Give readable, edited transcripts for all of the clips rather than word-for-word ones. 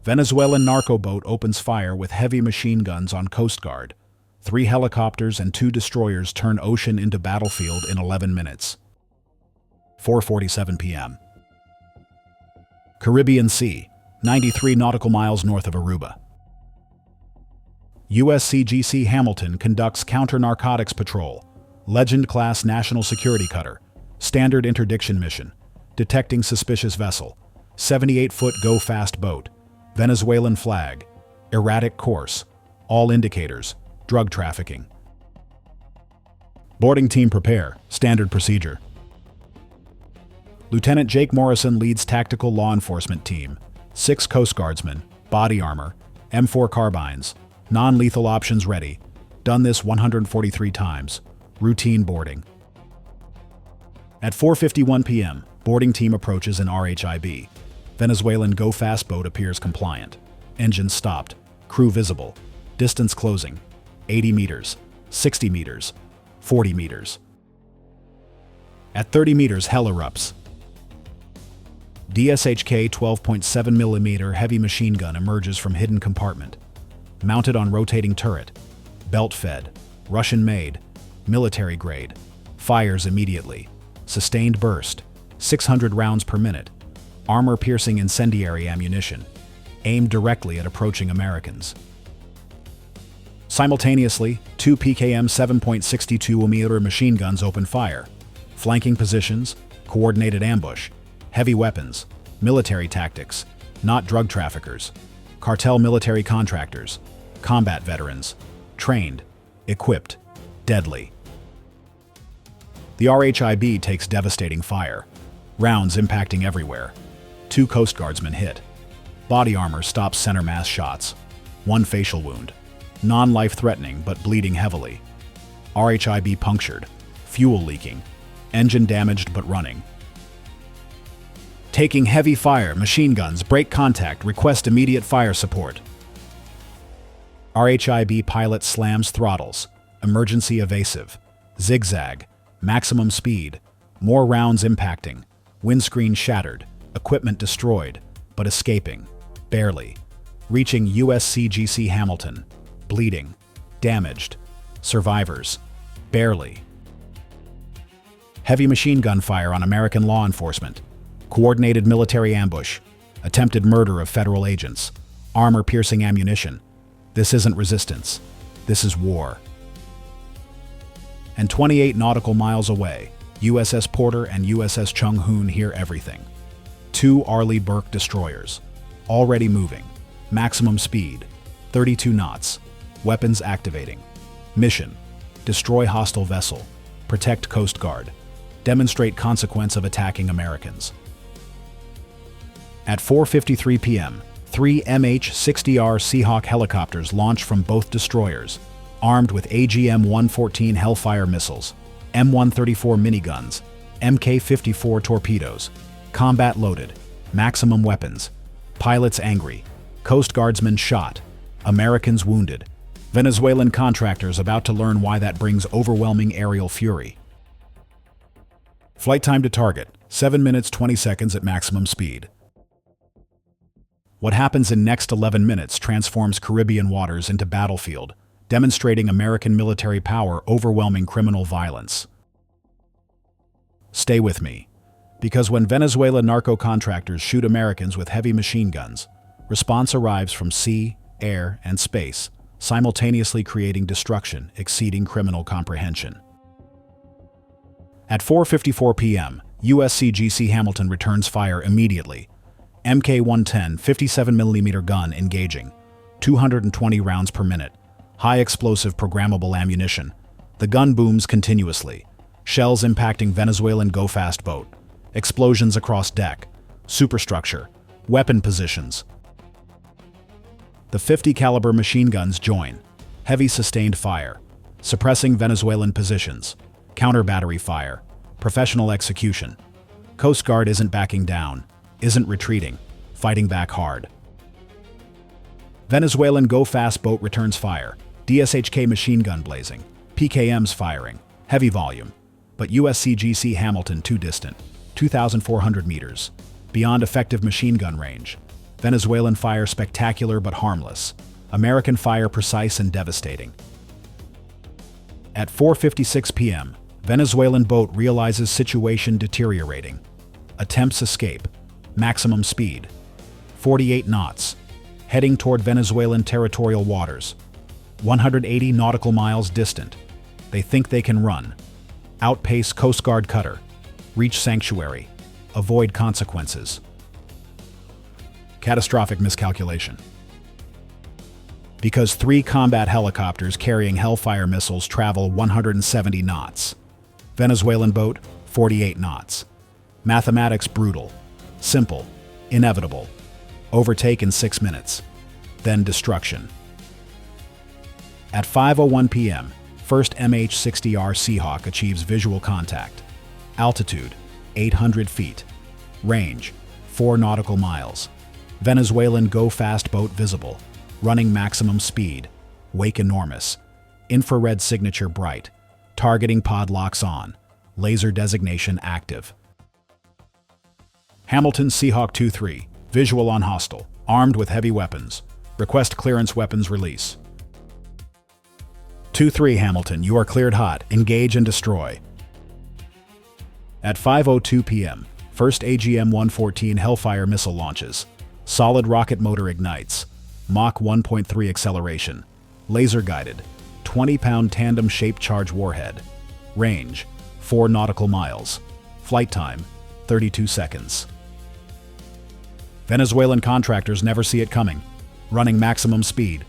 Venezuelan Narco-Boat opens fire with heavy machine guns on Coast Guard. 3 helicopters and 2 destroyers turn ocean into battlefield in 11 minutes. 4:47 p.m. Caribbean Sea, 93 nautical miles north of Aruba. USCGC Hamilton conducts counter-narcotics patrol, Legend-class national security cutter, standard interdiction mission, detecting suspicious vessel, 78-foot go-fast boat, Venezuelan flag, erratic course, all indicators, drug trafficking. Boarding team prepare, standard procedure. Lieutenant Jake Morrison leads tactical law enforcement team, 6 coastguardsmen, body armor, M4 carbines, non-lethal options ready, done this 143 times, routine boarding. At 4:51 p.m., boarding team approaches an RHIB. Venezuelan go-fast boat appears compliant. Engines stopped, crew visible, distance closing, 80 meters, 60 meters, 40 meters. At 30 meters, hell erupts. DShK 12.7mm heavy machine gun emerges from hidden compartment. Mounted on rotating turret. Belt-fed. Russian-made. Military grade. Fires immediately. Sustained burst. 600 rounds per minute. Armor-piercing incendiary ammunition. Aimed directly at approaching Americans. Simultaneously, 2 PKM 7.62mm machine guns open fire. Flanking positions. Coordinated ambush. Heavy weapons, military tactics, not drug traffickers, cartel military contractors, combat veterans, trained, equipped, deadly. The RHIB takes devastating fire, rounds impacting everywhere. 2 coastguardsmen hit. Body armor stops center mass shots. 1 facial wound, non-life-threatening but bleeding heavily. RHIB punctured, fuel leaking, engine damaged but running. Taking heavy fire, machine guns, break contact, request immediate fire support. RHIB pilot slams throttles, emergency evasive, zigzag, maximum speed, more rounds impacting, windscreen shattered, equipment destroyed, but escaping, barely. Reaching USCGC Hamilton, bleeding, damaged, survivors, barely. Heavy machine gun fire on American law enforcement. Coordinated military ambush, attempted murder of federal agents, armor-piercing ammunition. This isn't resistance. This is war. And 28 nautical miles away, USS Porter and USS Chung-Hoon hear everything. 2 Arleigh Burke destroyers, already moving, maximum speed, 32 knots, weapons activating. Mission: destroy hostile vessel, protect Coast Guard, demonstrate consequence of attacking Americans. At 4:53 p.m., 3 MH-60R Seahawks helicopters launch from both destroyers, armed with AGM-114 Hellfire missiles, M134 miniguns, Mk-54 torpedoes, combat loaded, maximum weapons, pilots angry, Coast Guardsmen shot, Americans wounded, Venezuelan contractors about to learn why that brings overwhelming aerial fury. Flight time to target, 7 minutes 20 seconds at maximum speed. What happens in next 11 minutes transforms Caribbean waters into battlefield, demonstrating American military power overwhelming criminal violence. Stay with me, because when Venezuelan narco-contractors shoot Americans with heavy machine guns, response arrives from sea, air, and space, simultaneously creating destruction exceeding criminal comprehension. At 4:54 p.m., USCGC Hamilton returns fire immediately. Mk-110 57mm gun engaging, 220 rounds per minute, high explosive programmable ammunition. The gun booms continuously, shells impacting Venezuelan go-fast boat, explosions across deck, superstructure, weapon positions. The 50 caliber machine guns join, heavy sustained fire, suppressing Venezuelan positions, counter battery fire, professional execution. Coast Guard isn't backing down, isn't retreating, fighting back hard. Venezuelan go-fast boat returns fire, DShK machine gun blazing, PKMs firing, heavy volume, but USCGC Hamilton too distant, 2,400 meters, beyond effective machine gun range. Venezuelan fire spectacular but harmless. American fire precise and devastating. At 4:56 p.m., Venezuelan boat realizes situation deteriorating. Attempts escape. Maximum speed. 48 knots. Heading toward Venezuelan territorial waters. 180 nautical miles distant. They think they can run. Outpace Coast Guard cutter. Reach sanctuary. Avoid consequences. Catastrophic miscalculation. Because 3 combat helicopters carrying Hellfire missiles travel 170 knots. Venezuelan boat, 48 knots. Mathematics brutal. Simple. Inevitable. Overtake in 6 minutes. Then destruction. At 5:01 p.m., first MH-60R Seahawk achieves visual contact. Altitude, 800 feet. Range, 4 nautical miles. Venezuelan go-fast boat visible. Running maximum speed. Wake enormous. Infrared signature bright. Targeting pod locks on. Laser designation active. Hamilton Seahawk 2-3. Visual on hostile. Armed with heavy weapons. Request clearance weapons release. 2-3 Hamilton, you are cleared hot. Engage and destroy. At 5:02 p.m., first AGM-114 Hellfire missile launches. Solid rocket motor ignites. Mach 1.3 acceleration. Laser-guided. 20-pound tandem-shaped charge warhead. Range, 4 nautical miles. Flight time, 32 seconds. Venezuelan contractors never see it coming. Running maximum speed.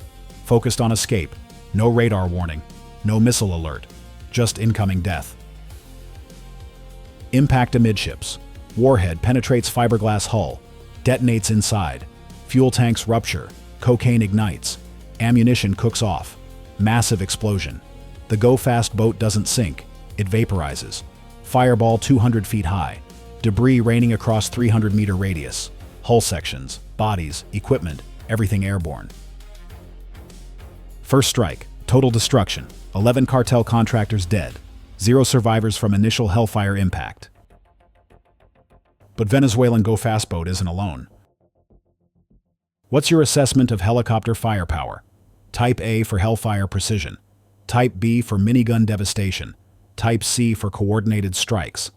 Focused on escape. No radar warning. No missile alert. Just incoming death. Impact amidships. Warhead penetrates fiberglass hull. Detonates inside. Fuel tanks rupture. Cocaine ignites. Ammunition cooks off. Massive explosion. The go-fast boat doesn't sink. It vaporizes. Fireball 200 feet high. Debris raining across 300-meter radius. Hull sections, bodies, equipment, everything airborne. First strike. Total destruction. 11 cartel contractors dead. 0 survivors from initial Hellfire impact. But Venezuelan go-fast boat isn't alone. What's your assessment of helicopter firepower? Type A for Hellfire precision. Type B for minigun devastation. Type C for coordinated strikes.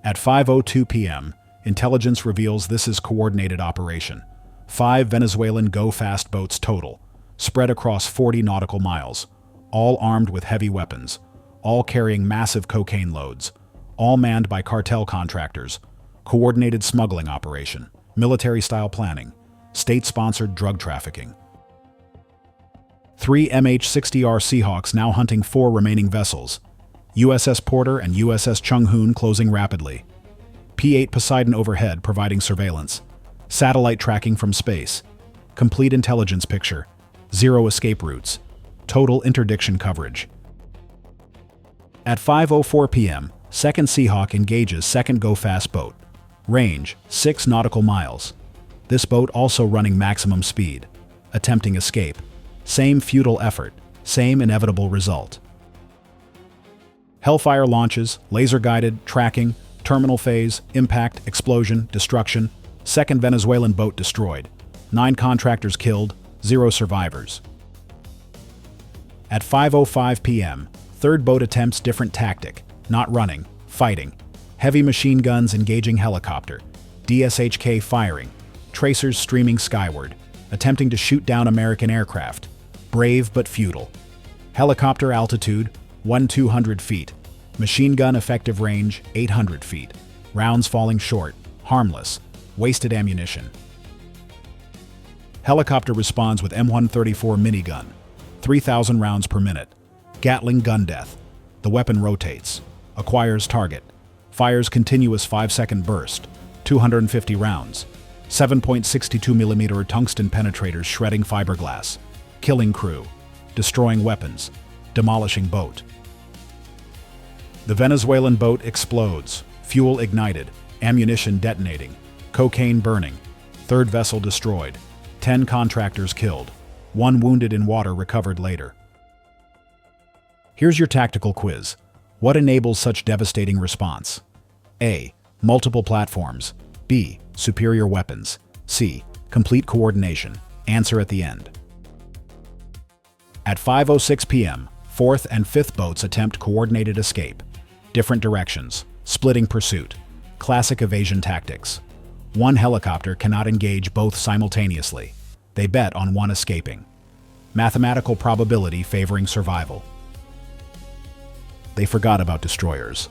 At 5:02 p.m., intelligence reveals this is coordinated operation. 5 Venezuelan go-fast boats total, spread across 40 nautical miles, all armed with heavy weapons, all carrying massive cocaine loads, all manned by cartel contractors, coordinated smuggling operation, military-style planning, state-sponsored drug trafficking. 3 MH-60R Seahawks now hunting 4 remaining vessels, USS Porter and USS Chung-Hoon closing rapidly. P-8 Poseidon overhead providing surveillance, satellite tracking from space, complete intelligence picture, 0 escape routes, total interdiction coverage. At 5:04 p.m., second Seahawk engages second go-fast boat. Range, 6 nautical miles. This boat also running maximum speed. Attempting escape. Same futile effort, same inevitable result. Hellfire launches, laser-guided, tracking, terminal phase, impact, explosion, destruction. Second Venezuelan boat destroyed. 9 contractors killed, 0 survivors. At 5:05 p.m., third boat attempts different tactic, not running, fighting. Heavy machine guns engaging helicopter, DShK firing, tracers streaming skyward, attempting to shoot down American aircraft. Brave but futile. Helicopter altitude, 1,200 feet. Machine gun effective range, 800 feet. Rounds falling short, harmless, wasted ammunition. Helicopter responds with M134 minigun, 3,000 rounds per minute. Gatling gun death. The weapon rotates, acquires target, fires continuous 5-second burst, 250 rounds, 7.62mm tungsten penetrators shredding fiberglass, killing crew, destroying weapons, demolishing boat. The Venezuelan boat explodes, fuel ignited, ammunition detonating, cocaine burning, third vessel destroyed, 10 contractors killed, 1 wounded in water recovered later. Here's your tactical quiz. What enables such devastating response? A. Multiple platforms. B. Superior weapons. C. Complete coordination. Answer at the end. At 5:06 p.m., 4th and 5th boats attempt coordinated escape. Different directions. Splitting pursuit. Classic evasion tactics. One helicopter cannot engage both simultaneously. They bet on one escaping. Mathematical probability favoring survival. They forgot about destroyers.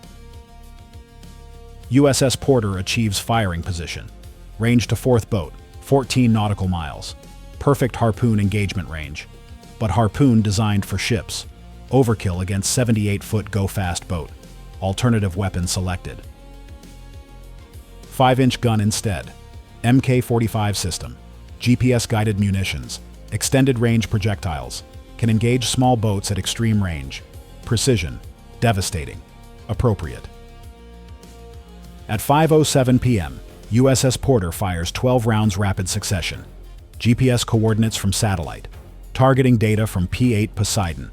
USS Porter achieves firing position. Range to 4th boat, 14 nautical miles. Perfect harpoon engagement range. But harpoon designed for ships. Overkill against 78-foot go-fast boat. Alternative weapon selected. 5-inch gun instead. Mk-45 system. GPS-guided munitions. Extended range projectiles. Can engage small boats at extreme range. Precision. Devastating. Appropriate. At 5:07 p.m., USS Porter fires 12 rounds rapid succession. GPS coordinates from satellite. Targeting data from P-8 Poseidon.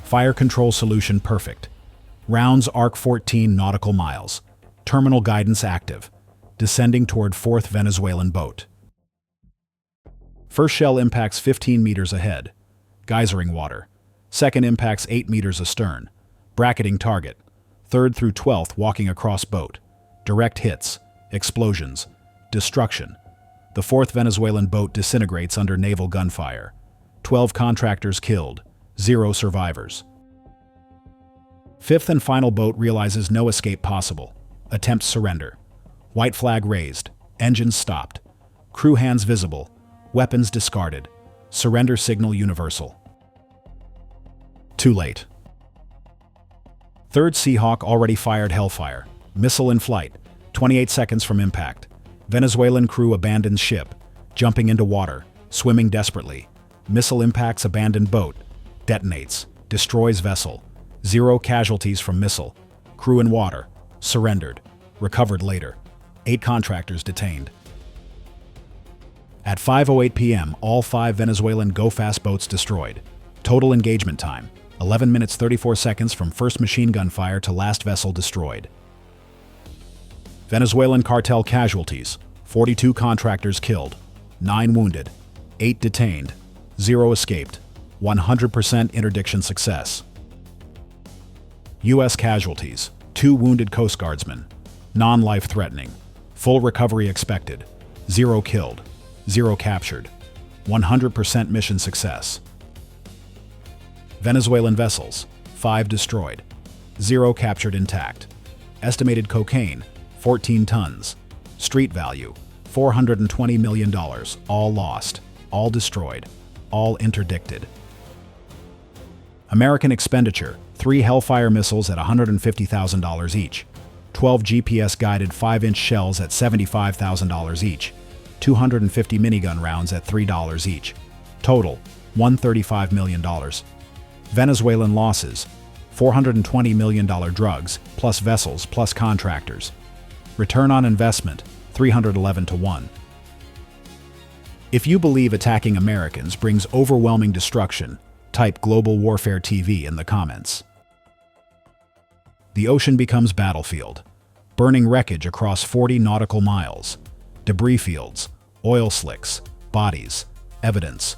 Fire control solution perfect. Rounds arc 14 nautical miles. Terminal guidance active. Descending toward 4th Venezuelan boat. First shell impacts 15 meters ahead. Geysering water. Second impacts 8 meters astern. Bracketing target. 3rd through 12th walking across boat. Direct hits. Explosions. Destruction. The 4th Venezuelan boat disintegrates under naval gunfire. 12 contractors killed. 0 survivors. 5th and final boat realizes no escape possible. Attempts surrender. White flag raised. Engines stopped. Crew hands visible. Weapons discarded. Surrender signal universal. Too late. 3rd Seahawk already fired Hellfire. Missile in flight. 28 seconds from impact. Venezuelan crew abandons ship. Jumping into water. Swimming desperately. Missile impacts abandoned boat. Detonates. Destroys vessel. 0 casualties from missile. Crew in water. Surrendered. Recovered later. 8 contractors detained. At 5:08 p.m., all 5 Venezuelan go-fast boats destroyed. Total engagement time, 11 minutes 34 seconds from first machine gun fire to last vessel destroyed. Venezuelan cartel casualties, 42 contractors killed, 9 wounded, 8 detained, 0 escaped, 100% interdiction success. U.S. casualties, 2 wounded coastguardsmen, non-life-threatening, full recovery expected, 0 killed, 0 captured, 100% mission success. Venezuelan vessels, 5 destroyed, 0 captured intact. Estimated cocaine, 14 tons. Street value, $420 million, all lost, all destroyed, all interdicted. American expenditure, 3 Hellfire missiles at $150,000 each, 12 GPS-guided 5-inch shells at $75,000 each, 250 minigun rounds at $3 each. Total, $135 million. Venezuelan losses, $420 million drugs, plus vessels, plus contractors. Return on investment, 311 to 1. If you believe attacking Americans brings overwhelming destruction, type Global Warfare TV in the comments. The ocean becomes battlefield. Burning wreckage across 40 nautical miles. Debris fields, oil slicks, bodies, evidence.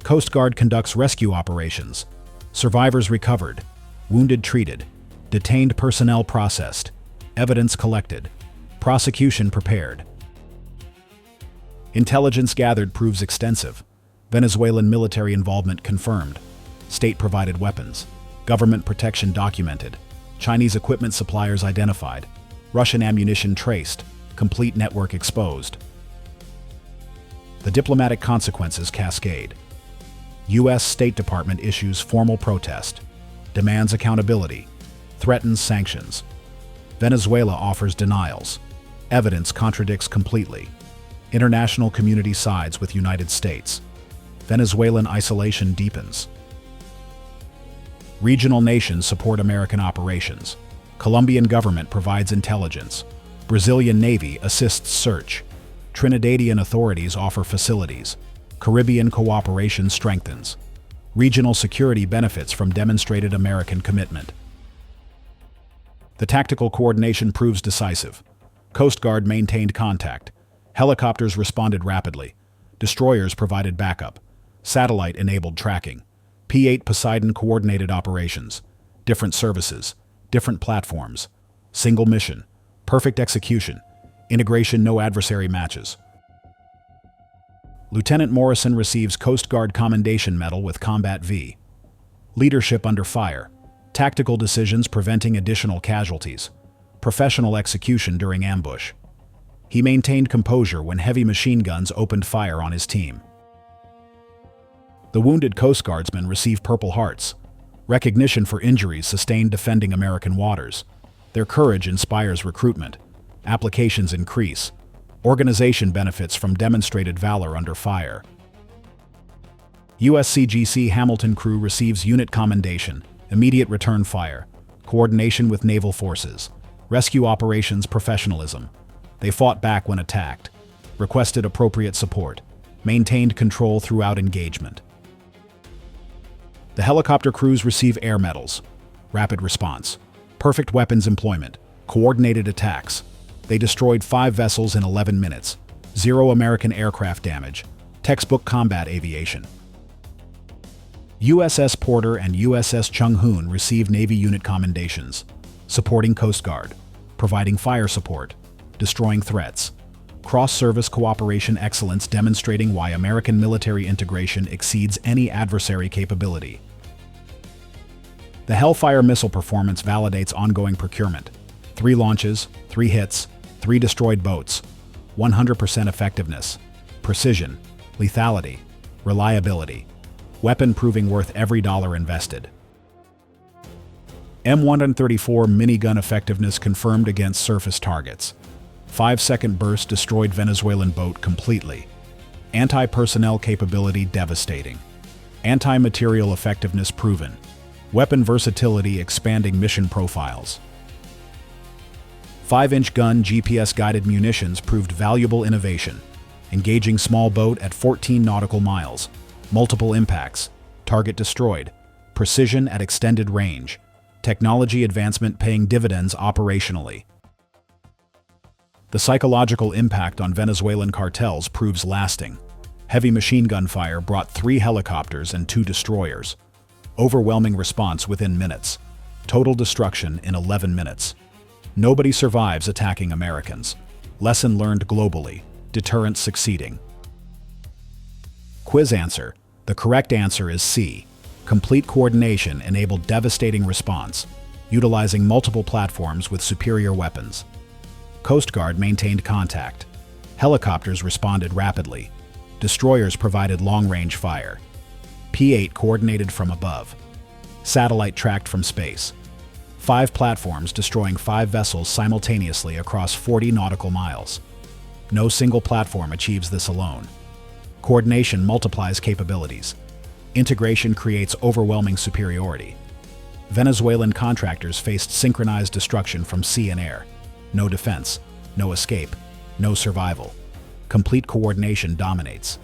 Coast Guard conducts rescue operations. Survivors recovered. Wounded treated. Detained personnel processed. Evidence collected. Prosecution prepared. Intelligence gathered proves extensive. Venezuelan military involvement confirmed. State-provided weapons. Government protection documented. Chinese equipment suppliers identified. Russian ammunition traced. Complete network exposed. The diplomatic consequences cascade. U.S. State Department issues formal protest. Demands accountability. Threatens sanctions. Venezuela offers denials. Evidence contradicts completely. International community sides with United States. Venezuelan isolation deepens. Regional nations support American operations. Colombian government provides intelligence. Brazilian Navy assists search. Trinidadian authorities offer facilities. Caribbean cooperation strengthens. Regional security benefits from demonstrated American commitment. The tactical coordination proves decisive. Coast Guard maintained contact. Helicopters responded rapidly. Destroyers provided backup. Satellite-enabled tracking. P-8 Poseidon coordinated operations. Different services. Different platforms. Single mission. Perfect execution. Integration no adversary matches. Lieutenant Morrison receives Coast Guard Commendation Medal with Combat V. Leadership under fire. Tactical decisions preventing additional casualties. Professional execution during ambush. He maintained composure when heavy machine guns opened fire on his team. The wounded coastguardsmen receive Purple Hearts. Recognition for injuries sustained defending American waters. Their courage inspires recruitment. Applications increase. Organization benefits from demonstrated valor under fire. USCGC Hamilton crew receives Unit Commendation, immediate return fire, coordination with naval forces, rescue operations professionalism. They fought back when attacked, requested appropriate support, maintained control throughout engagement. The helicopter crews receive air medals, rapid response, perfect weapons employment, coordinated attacks. They destroyed 5 vessels in 11 minutes, 0 American aircraft damage, textbook combat aviation. USS Porter and USS Chung-Hoon received Navy unit commendations, supporting Coast Guard, providing fire support, destroying threats, cross-service cooperation excellence demonstrating why American military integration exceeds any adversary capability. The Hellfire missile performance validates ongoing procurement. 3 launches, 3 hits, 3 destroyed boats, 100% effectiveness, precision, lethality, reliability, weapon proving worth every dollar invested. M134 minigun effectiveness confirmed against surface targets. 5-second burst destroyed Venezuelan boat completely. Anti-personnel capability devastating. Anti-material effectiveness proven. Weapon versatility expanding mission profiles. 5-inch gun GPS-guided munitions proved valuable innovation. Engaging small boat at 14 nautical miles. Multiple impacts. Target destroyed. Precision at extended range. Technology advancement paying dividends operationally. The psychological impact on Venezuelan cartels proves lasting. Heavy machine gun fire brought 3 helicopters and 2 destroyers. Overwhelming response within minutes. Total destruction in 11 minutes. Nobody survives attacking Americans. Lesson learned globally. Deterrence succeeding. Quiz answer. The correct answer is C. Complete coordination enabled devastating response, utilizing multiple platforms with superior weapons. Coast Guard maintained contact. Helicopters responded rapidly. Destroyers provided long-range fire. P-8 coordinated from above. Satellite tracked from space. 5 platforms destroying 5 vessels simultaneously across 40 nautical miles. No single platform achieves this alone. Coordination multiplies capabilities. Integration creates overwhelming superiority. Venezuelan contractors faced synchronized destruction from sea and air. No defense, no escape, no survival. Complete coordination dominates.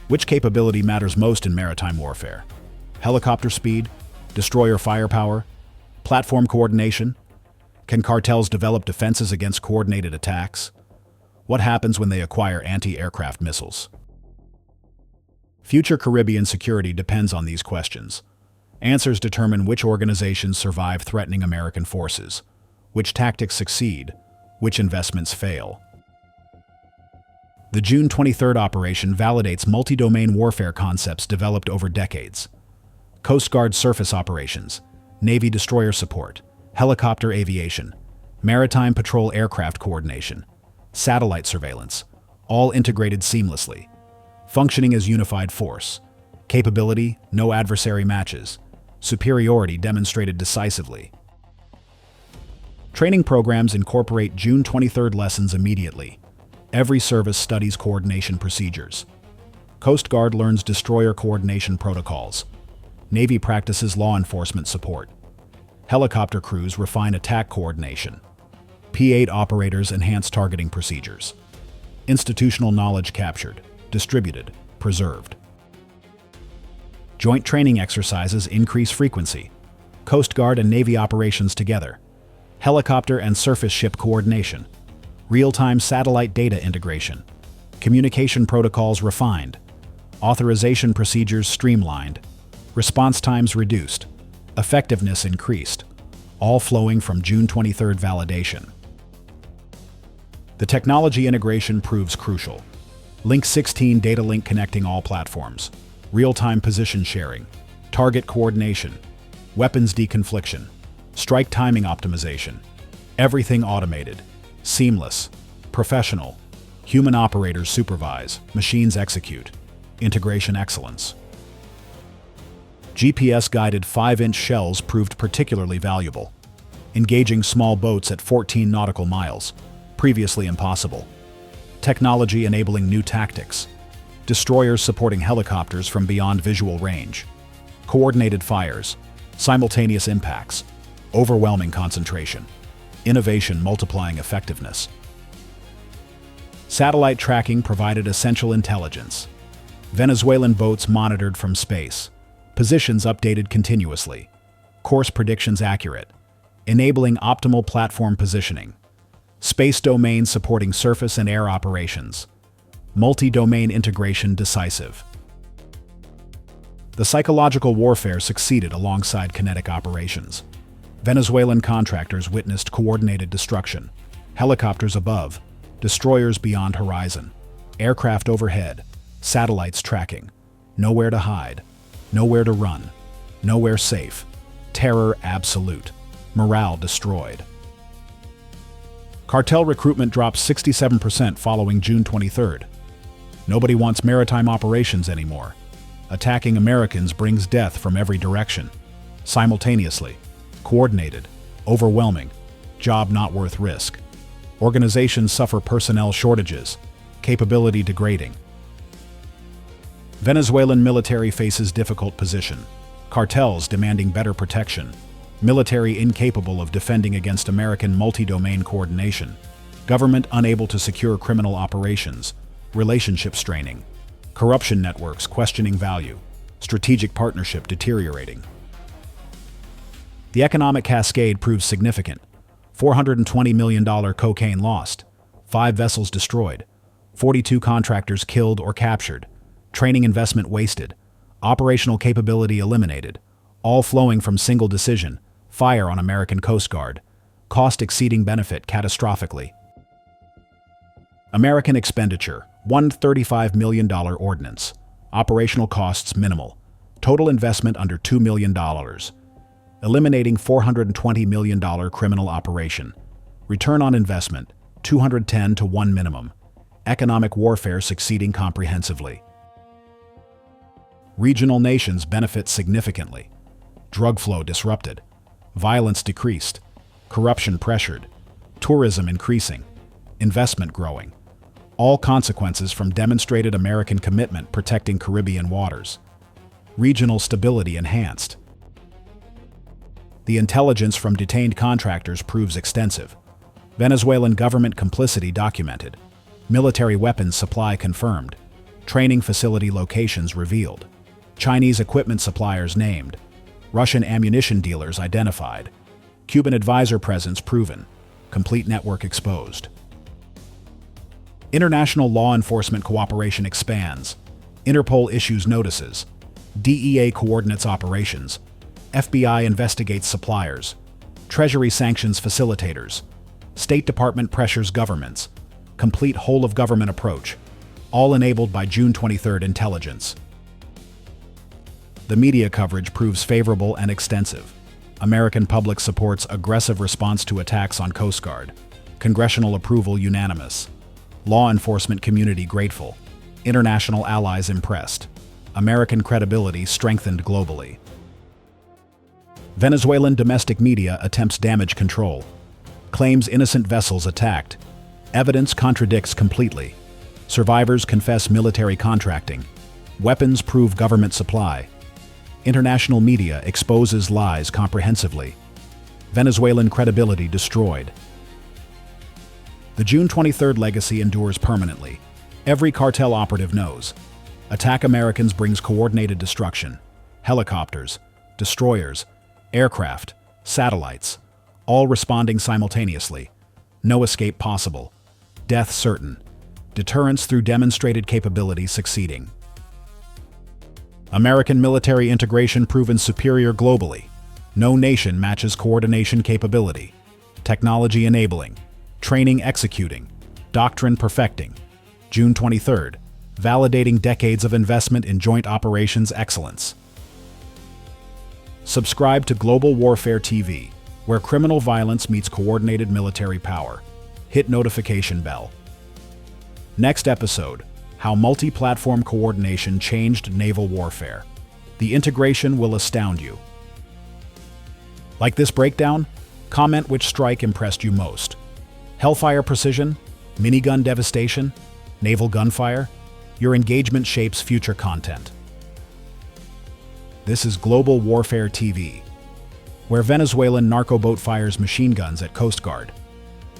Which capability matters most in maritime warfare? Helicopter speed? Destroyer firepower? Platform coordination? Can cartels develop defenses against coordinated attacks? What happens when they acquire anti-aircraft missiles? Future Caribbean security depends on these questions. Answers determine which organizations survive threatening American forces, which tactics succeed, which investments fail. The June 23rd operation validates multi-domain warfare concepts developed over decades. Coast Guard surface operations, Navy destroyer support, helicopter aviation, maritime patrol aircraft coordination, satellite surveillance, all integrated seamlessly. Functioning as unified force. Capability, no adversary matches. Superiority demonstrated decisively. Training programs incorporate June 23rd lessons immediately. Every service studies coordination procedures. Coast Guard learns destroyer coordination protocols. Navy practices law enforcement support. Helicopter crews refine attack coordination. P-8 operators enhance targeting procedures. Institutional knowledge captured, distributed, preserved. Joint training exercises increase frequency. Coast Guard and Navy operations together. Helicopter and surface ship coordination. Real-time satellite data integration. Communication protocols refined. Authorization procedures streamlined. Response times reduced. Effectiveness increased. All flowing from June 23rd validation. The technology integration proves crucial. Link 16 data link connecting all platforms. Real-time position sharing. Target coordination. Weapons deconfliction. Strike timing optimization. Everything automated. Seamless. Professional. Human operators supervise. Machines execute. Integration excellence. GPS-guided 5-inch shells proved particularly valuable. Engaging small boats at 14 nautical miles. Previously impossible. Technology enabling new tactics. Destroyers supporting helicopters from beyond visual range. Coordinated fires. Simultaneous impacts. Overwhelming concentration. Innovation multiplying effectiveness. Satellite tracking provided essential intelligence. Venezuelan boats monitored from space. Positions updated continuously. Course predictions accurate. Enabling optimal platform positioning. Space domain supporting surface and air operations. Multi-domain integration decisive. The psychological warfare succeeded alongside kinetic operations. Venezuelan contractors witnessed coordinated destruction. Helicopters above, destroyers beyond horizon, aircraft overhead, satellites tracking. Nowhere to hide, nowhere to run, nowhere safe. Terror absolute. Morale destroyed. Cartel recruitment dropped 67% following June 23rd. Nobody wants maritime operations anymore. Attacking Americans brings death from every direction. Simultaneously. Coordinated. Overwhelming. Job not worth risk. Organizations suffer personnel shortages. Capability degrading. Venezuelan military faces difficult position. Cartels demanding better protection. Military incapable of defending against American multi-domain coordination. Government unable to secure criminal operations. Relationship straining. Corruption networks questioning value. Strategic partnership deteriorating. The economic cascade proves significant. $420 million cocaine lost. 5 vessels destroyed. 42 contractors killed or captured. Training investment wasted. Operational capability eliminated. All flowing from single decision. Fire on American Coast Guard. Cost exceeding benefit catastrophically. American expenditure, $135 million ordnance. Operational costs minimal. Total investment under $2 million. Eliminating $420 million criminal operation. Return on investment, 210 to 1 minimum. Economic warfare succeeding comprehensively. Regional nations benefit significantly. Drug flow disrupted. Violence decreased. Corruption pressured. Tourism increasing. Investment growing. All consequences from demonstrated American commitment protecting Caribbean waters. Regional stability enhanced. The intelligence from detained contractors proves extensive. Venezuelan government complicity documented. Military weapons supply confirmed. Training facility locations revealed. Chinese equipment suppliers named. Russian ammunition dealers identified. Cuban advisor presence proven. Complete network exposed. International law enforcement cooperation expands. Interpol issues notices. DEA coordinates operations. FBI investigates suppliers. Treasury sanctions facilitators. State Department pressures governments. Complete whole-of-government approach. All enabled by June 23rd intelligence. The media coverage proves favorable and extensive. American public supports aggressive response to attacks on Coast Guard. Congressional approval unanimous. Law enforcement community grateful. International allies impressed. American credibility strengthened globally. Venezuelan domestic media attempts damage control. Claims innocent vessels attacked. Evidence contradicts completely. Survivors confess military contracting. Weapons prove government supply. International media exposes lies comprehensively. Venezuelan credibility destroyed. The June 23rd legacy endures permanently. Every cartel operative knows. Attack Americans brings coordinated destruction. Helicopters, destroyers, aircraft, satellites, all responding simultaneously. No escape possible. Death certain. Deterrence through demonstrated capability succeeding. American military integration proven superior globally. No nation matches coordination capability. Technology enabling. Training executing. Doctrine perfecting. June 23rd. Validating decades of investment in joint operations excellence. Subscribe to Global Warfare TV, where criminal violence meets coordinated military power. Hit notification bell. Next episode, how multi-platform coordination changed naval warfare. The integration will astound you. Like this breakdown? Comment which strike impressed you most. Hellfire precision? Minigun devastation? Naval gunfire? Your engagement shapes future content. This is Global Warfare TV, where Venezuelan Narco-Boat fires machine guns at Coast Guard,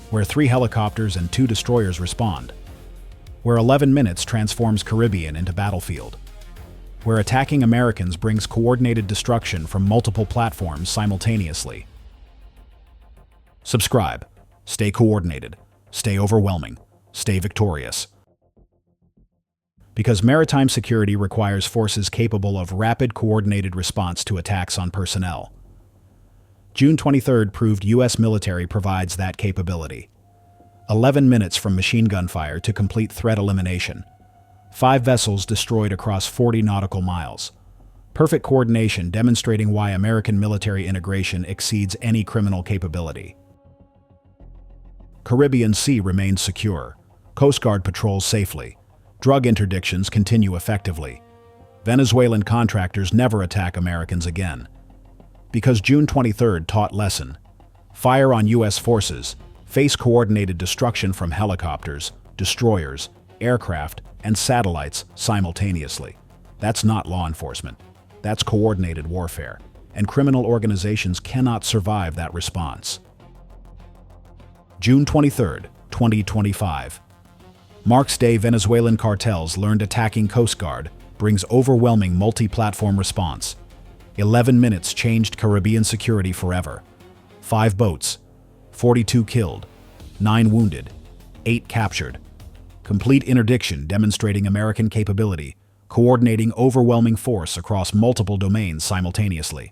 where 3 helicopters and 2 destroyers respond, where 11 minutes transforms Caribbean into battlefield, where attacking Americans brings coordinated destruction from multiple platforms simultaneously. Subscribe. Stay coordinated. Stay overwhelming. Stay victorious. Because maritime security requires forces capable of rapid coordinated response to attacks on personnel. June 23rd proved U.S. military provides that capability. 11 minutes from machine gun fire to complete threat elimination. 5 vessels destroyed across 40 nautical miles. Perfect coordination demonstrating why American military integration exceeds any criminal capability. Caribbean Sea remains secure. Coast Guard patrols safely. Drug interdictions continue effectively. Venezuelan contractors never attack Americans again. Because June 23rd taught lesson. Fire on U.S. forces. Face coordinated destruction from helicopters, destroyers, aircraft, and satellites simultaneously. That's not law enforcement. That's coordinated warfare. And criminal organizations cannot survive that response. June 23rd, 2025. Marks day Venezuelan cartels learned attacking Coast Guard brings overwhelming multi-platform response. 11 minutes changed Caribbean security forever. 5 boats, 42 killed, 9 wounded, 8 captured. Complete interdiction demonstrating American capability, coordinating overwhelming force across multiple domains simultaneously.